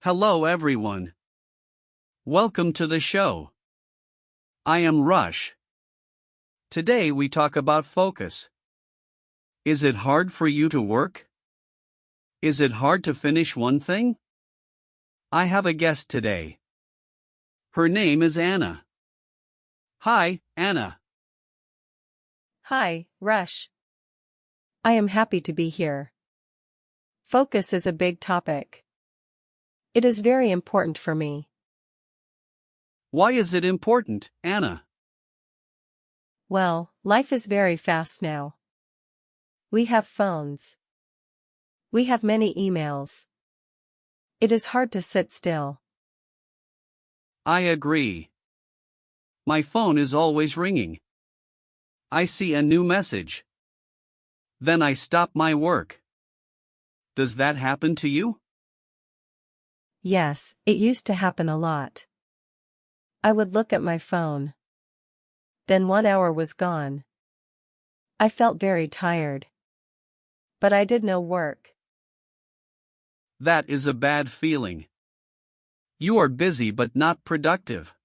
Hello everyone. Welcome to the show. I am Rush. Today we talk about focus. Is it hard for you to work? Is it hard to finish one thing? I have a guest today. Her name is Anna. Hi, Anna. Hi, Rush. I am happy to be here. Focus is a big topic. It is very important for me. Why is it important, Anna? Well, life is very fast now. We have phones. We have many emails. It is hard to sit still. I agree. My phone is always ringing. I see a new message. Then I stop my work. Does that happen to you? Yes, it used to happen a lot. I would look at my phone. Then 1 hour was gone. I felt very tired. But I did no work. That is a bad feeling. You are busy but not productive.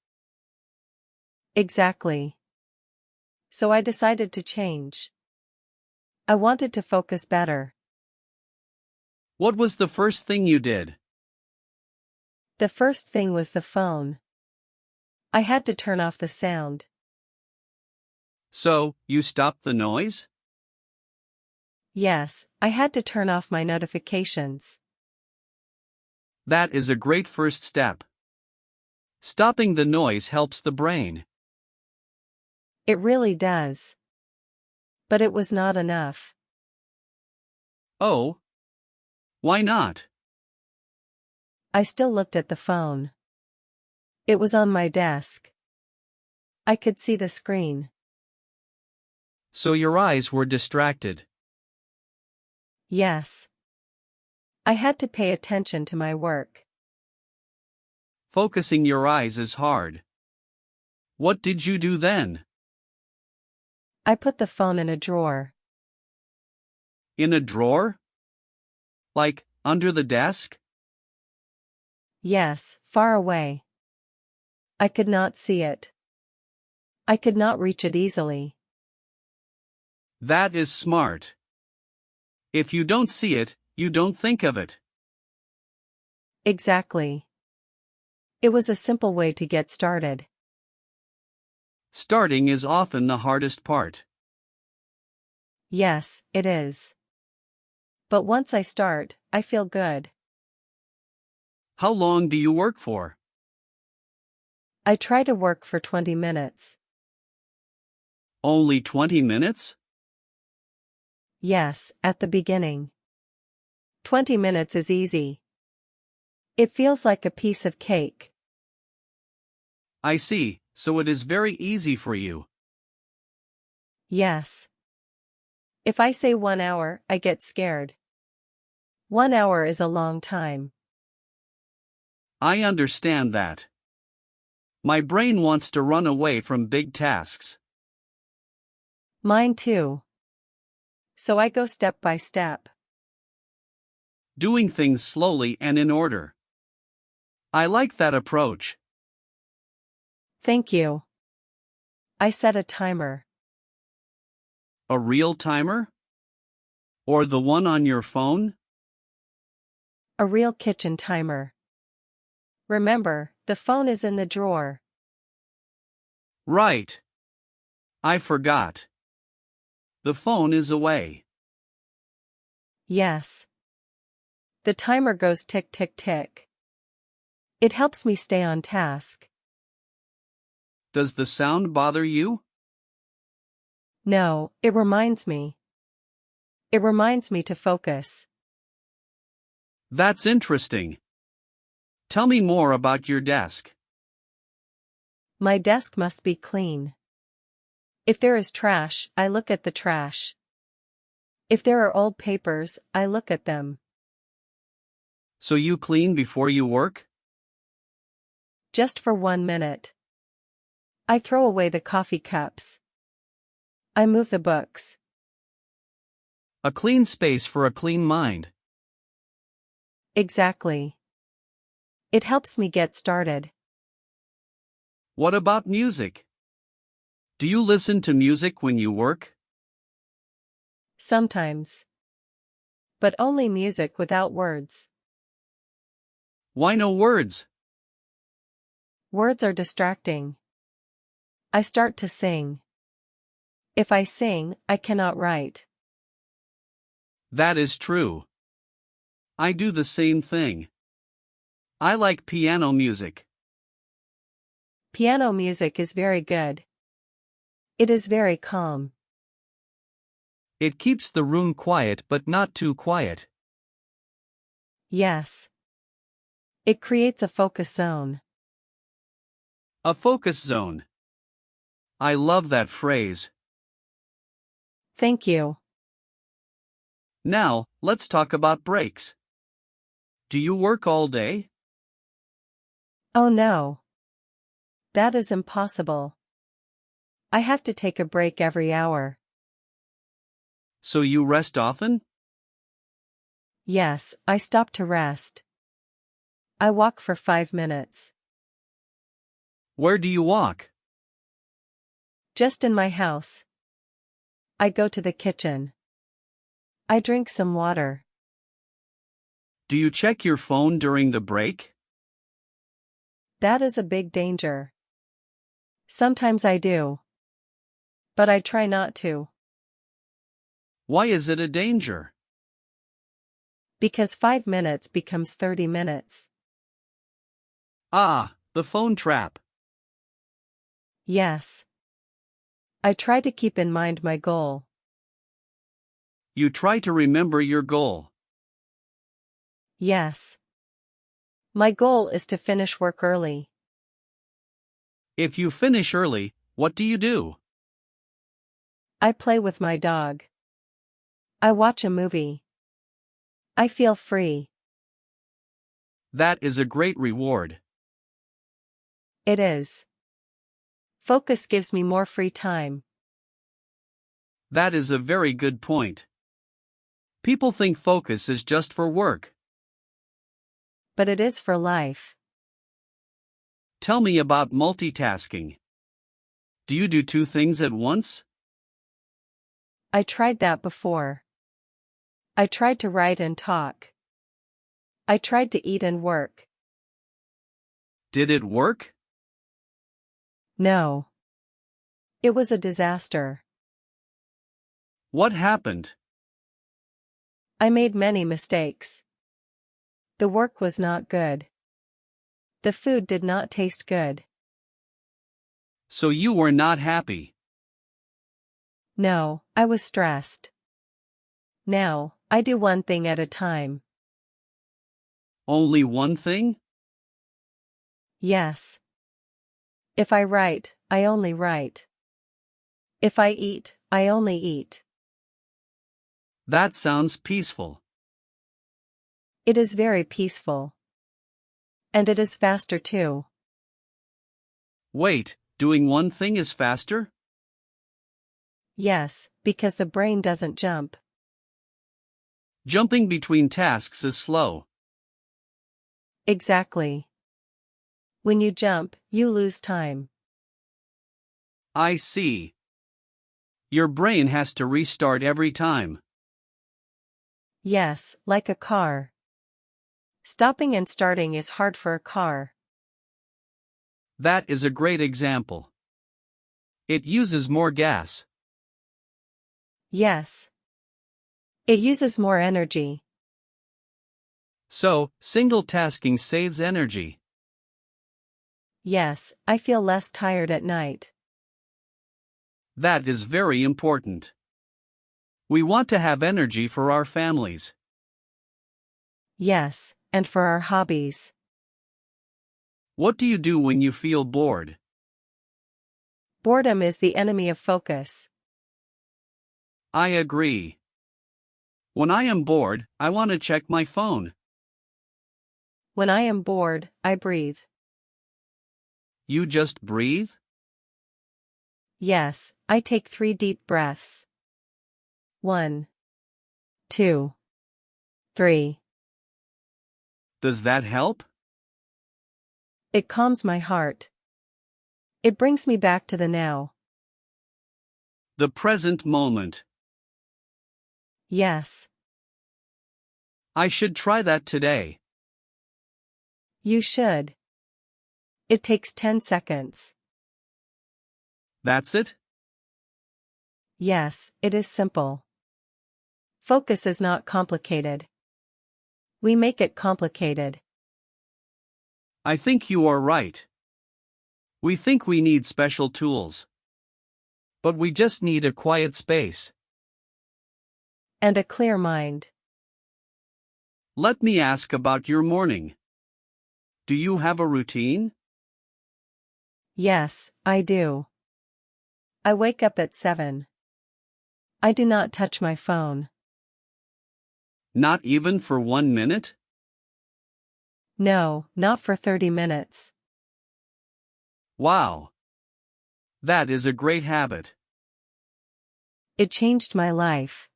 Exactly. So I decided to change. I wanted to focus better. What was the first thing you did? The first thing was the phone. I had to turn off the sound. So, you stopped the noise? Yes, I had to turn off my notifications. That is a great first step. Stopping the noise helps the brain. It really does. But it was not enough. Oh? Why not? I still looked at the phone. It was on my desk. I could see the screen. So your eyes were distracted. Yes. I had to pay attention to my work. Focusing your eyes is hard. What did you do then? I put the phone in a drawer. In a drawer? Like, under the desk? Yes, far away. I could not see it. I could not reach it easily. That is smart. If you don't see it, you don't think of it. Exactly. It was a simple way to get started. Starting is often the hardest part. Yes, it is. But once I start, I feel good. How long do you work for? I try to work for 20 minutes. Only 20 minutes? Yes, at the beginning. 20 minutes is easy. It feels like a piece of cake. I see, so it is very easy for you. Yes. If I say 1 hour, I get scared. 1 hour is a long time. I understand that. My brain wants to run away from big tasks. Mine too. So I go step by step. Doing things slowly and in order. I like that approach. Thank you. I set a timer. A real timer? Or the one on your phone? A real kitchen timer. Remember, the phone is in the drawer. Right. I forgot. The phone is away. Yes. The timer goes tick tick tick. It helps me stay on task. Does the sound bother you? No, it reminds me. It reminds me to focus. That's interesting. Tell me more about your desk. My desk must be clean. If there is trash, I look at the trash. If there are old papers, I look at them. So you clean before you work? Just for 1 minute. I throw away the coffee cups. I move the books. A clean space for a clean mind. Exactly. It helps me get started. What about music? Do you listen to music when you work? Sometimes. But only music without words. Why no words? Words are distracting. I start to sing. If I sing, I cannot write. That is true. I do the same thing. I like piano music. Piano music is very good. It is very calm. It keeps the room quiet but not too quiet. Yes. It creates a focus zone. A focus zone. I love that phrase. Thank you. Now, let's talk about breaks. Do you work all day? Oh no. That is impossible. I have to take a break every hour. So you rest often? Yes, I stop to rest. I walk for 5 minutes. Where do you walk? Just in my house. I go to the kitchen. I drink some water. Do you check your phone during the break? That is a big danger. Sometimes I do. But I try not to. Why is it a danger? Because 5 minutes becomes 30 minutes. Ah, the phone trap. Yes. I try to keep in mind my goal. You try to remember your goal. Yes. My goal is to finish work early. If you finish early, what do you do? I play with my dog. I watch a movie. I feel free. That is a great reward. It is. Focus gives me more free time. That is a very good point. People think focus is just for work. But it is for life. Tell me about multitasking. Do you do two things at once? I tried that before. I tried to write and talk. I tried to eat and work. Did it work? No. It was a disaster. What happened? I made many mistakes. The work was not good. The food did not taste good. So you were not happy. No, I was stressed. Now, I do one thing at a time. Only one thing? Yes. If I write, I only write. If I eat, I only eat. That sounds peaceful. It is very peaceful. And it is faster too. Wait, doing one thing is faster? Yes, because the brain doesn't jump. Jumping between tasks is slow. Exactly. When you jump, you lose time. I see. Your brain has to restart every time. Yes, like a car. Stopping and starting is hard for a car. That is a great example. It uses more gas. Yes. It uses more energy. So, single tasking saves energy. Yes, I feel less tired at night. That is very important. We want to have energy for our families. Yes, and for our hobbies. What do you do when you feel bored? Boredom is the enemy of focus. I agree. When I am bored, I want to check my phone. When I am bored, I breathe. You just breathe? Yes, I take 3 deep breaths. 1, 2, 3. Does that help? It calms my heart. It brings me back to the now. The present moment. Yes. I should try that today. You should. It takes 10 seconds. That's it? Yes, it is simple. Focus is not complicated. We make it complicated. I think you are right. We think we need special tools. But we just need a quiet space. And a clear mind. Let me ask about your morning. Do you have a routine? Yes, I do. I wake up at 7. I do not touch my phone. Not even for 1 minute? No, not for 30 minutes. Wow. That is a great habit. It changed my life.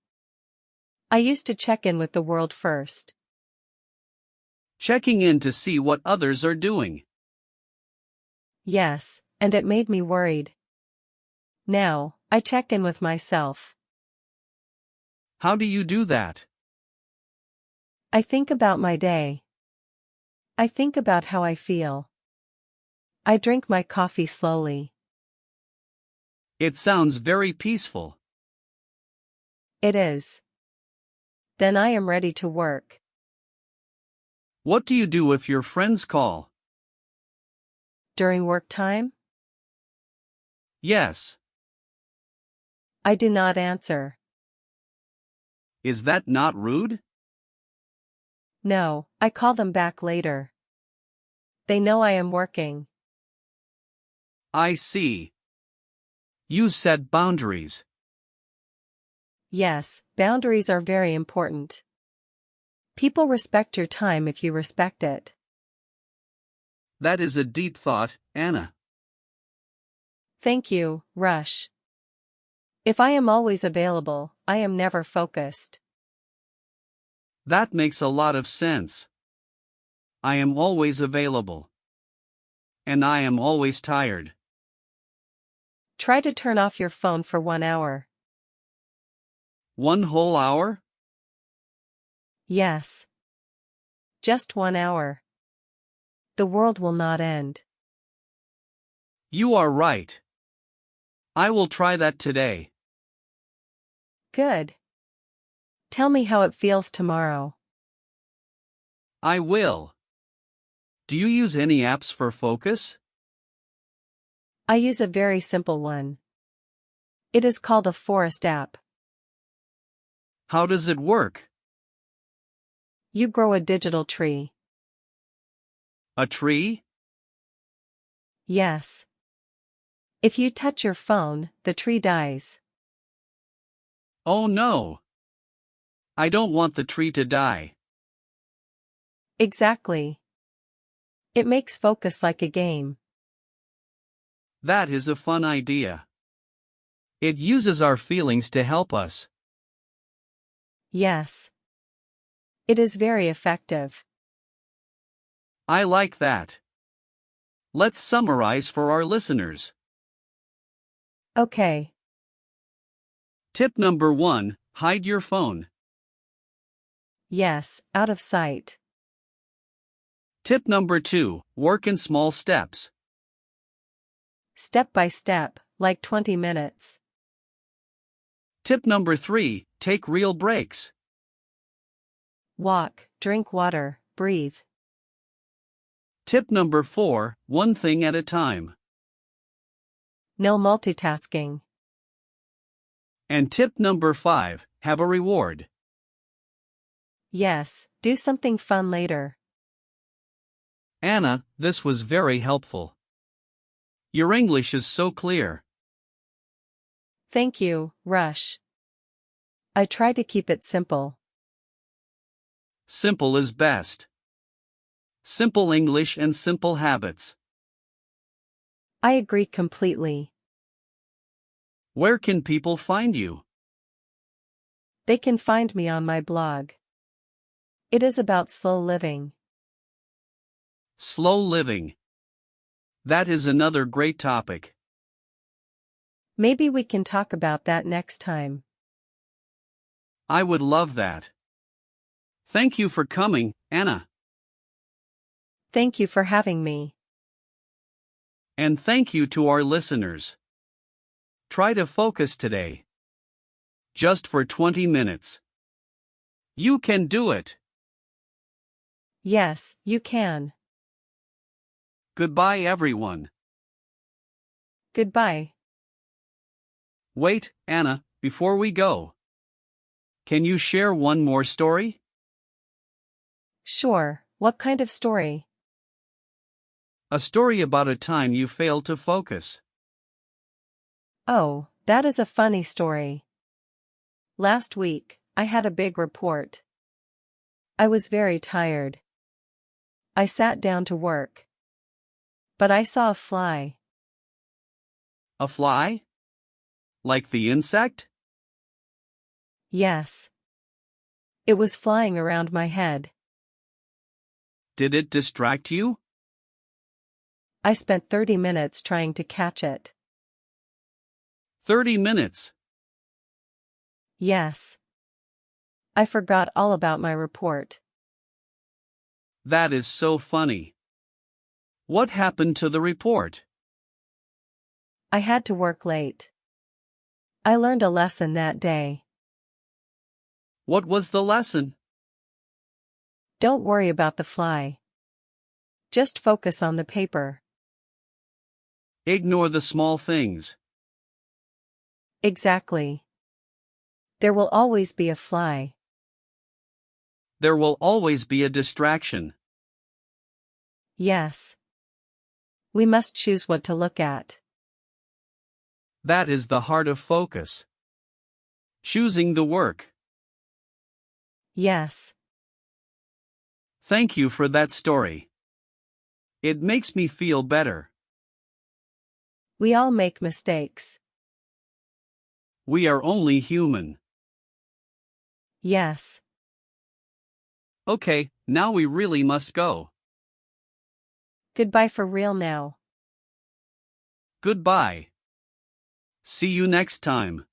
I used to check in with the world first. Checking in to see what others are doing. Yes, and it made me worried. Now, I check in with myself. How do you do that? I think about my day. I think about how I feel. I drink my coffee slowly. It sounds very peaceful. It is. Then I am ready to work. What do you do if your friends call? During work time? Yes. I do not answer. Is that not rude? No, I call them back later. They know I am working. I see. You set boundaries. Yes, boundaries are very important. People respect your time if you respect it. That is a deep thought, Anna. Thank you, Rush. If I am always available, I am never focused. That makes a lot of sense. I am always available. And I am always tired. Try to turn off your phone for 1 hour. 1 whole hour? Yes. Just 1 hour. The world will not end. You are right. I will try that today. Good. Tell me how it feels tomorrow. I will. Do you use any apps for focus? I use a very simple one. It is called a Forest app. How does it work? You grow a digital tree. A tree? Yes. If you touch your phone, the tree dies. Oh no. I don't want the tree to die. Exactly. It makes focus like a game. That is a fun idea. It uses our feelings to help us. Yes. It is very effective. I like that. Let's summarize for our listeners. Okay. Tip number 1, hide your phone. Yes, out of sight. Tip number 2, work in small steps. Step by step, like 20 minutes. Tip number 3, take real breaks. Walk, drink water, breathe. Tip number 4, one thing at a time. No multitasking. And tip number 5, have a reward. Yes, do something fun later. Anna, this was very helpful. Your English is so clear. Thank you, Rush. I try to keep it simple. Simple is best. Simple English and simple habits. I agree completely. Where can people find you? They can find me on my blog. It is about slow living. Slow living. That is another great topic. Maybe we can talk about that next time. I would love that. Thank you for coming, Anna. Thank you for having me. And thank you to our listeners. Try to focus today. Just for 20 minutes. You can do it. Yes, you can. Goodbye, everyone. Goodbye. Wait, Anna, before we go. Can you share one more story? Sure, what kind of story? A story about a time you failed to focus. Oh, that is a funny story. Last week, I had a big report. I was very tired. I sat down to work. But I saw a fly. A fly? Like the insect? Yes. It was flying around my head. Did it distract you? I spent 30 minutes trying to catch it. 30 minutes. Yes. I forgot all about my report. That is so funny. What happened to the report? I had to work late. I learned a lesson that day. What was the lesson? Don't worry about the fly. Just focus on the paper. Ignore the small things. Exactly. There will always be a fly. There will always be a distraction. Yes. We must choose what to look at. That is the heart of focus. Choosing the work. Yes. Thank you for that story. It makes me feel better. We all make mistakes. We are only human. Yes. Okay, now we really must go. Goodbye for real now. Goodbye. See you next time.